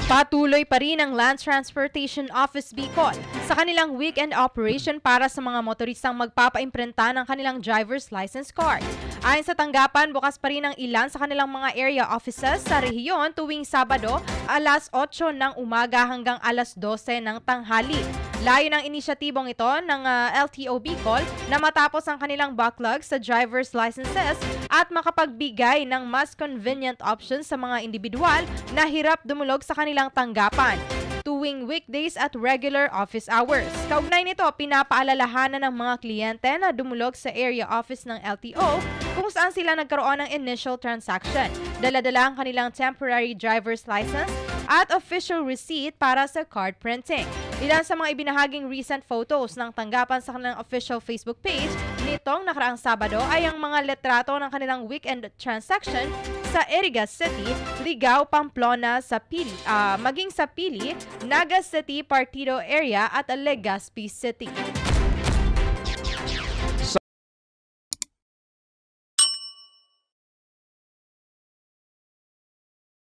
Patuloy pa rin ang Land Transportation Office Bicol sa kanilang weekend operation para sa mga motoristang magpapaimprenta ng kanilang driver's license card. Ayon sa tanggapan, bukas pa rin ang ilan sa kanilang mga area offices sa rehiyon tuwing Sabado, alas 8 ng umaga hanggang alas 12 ng tanghali. Layo ng inisyatibong ito ng LTO Bicol na matapos ang kanilang backlog sa driver's licenses at makapagbigay ng mas convenient options sa mga individual na hirap dumulog sa kanilang tanggapan tuwing weekdays at regular office hours. Kaugnay nito, pinapaalalahanan ng mga kliyente na dumulog sa area office ng LTO kung saan sila nagkaroon ng initial transaction. Dala-dala ang kanilang temporary driver's license at official receipt para sa card printing. Ilan sa mga ibinahaging recent photos ng tanggapan sa kanilang official Facebook page nitong nakaraang Sabado ay ang mga litrato ng kanilang weekend transaction sa Irigas City, Ligao, Pamplona, maging sa Pili, Naga City, Partido area at Legazpi City.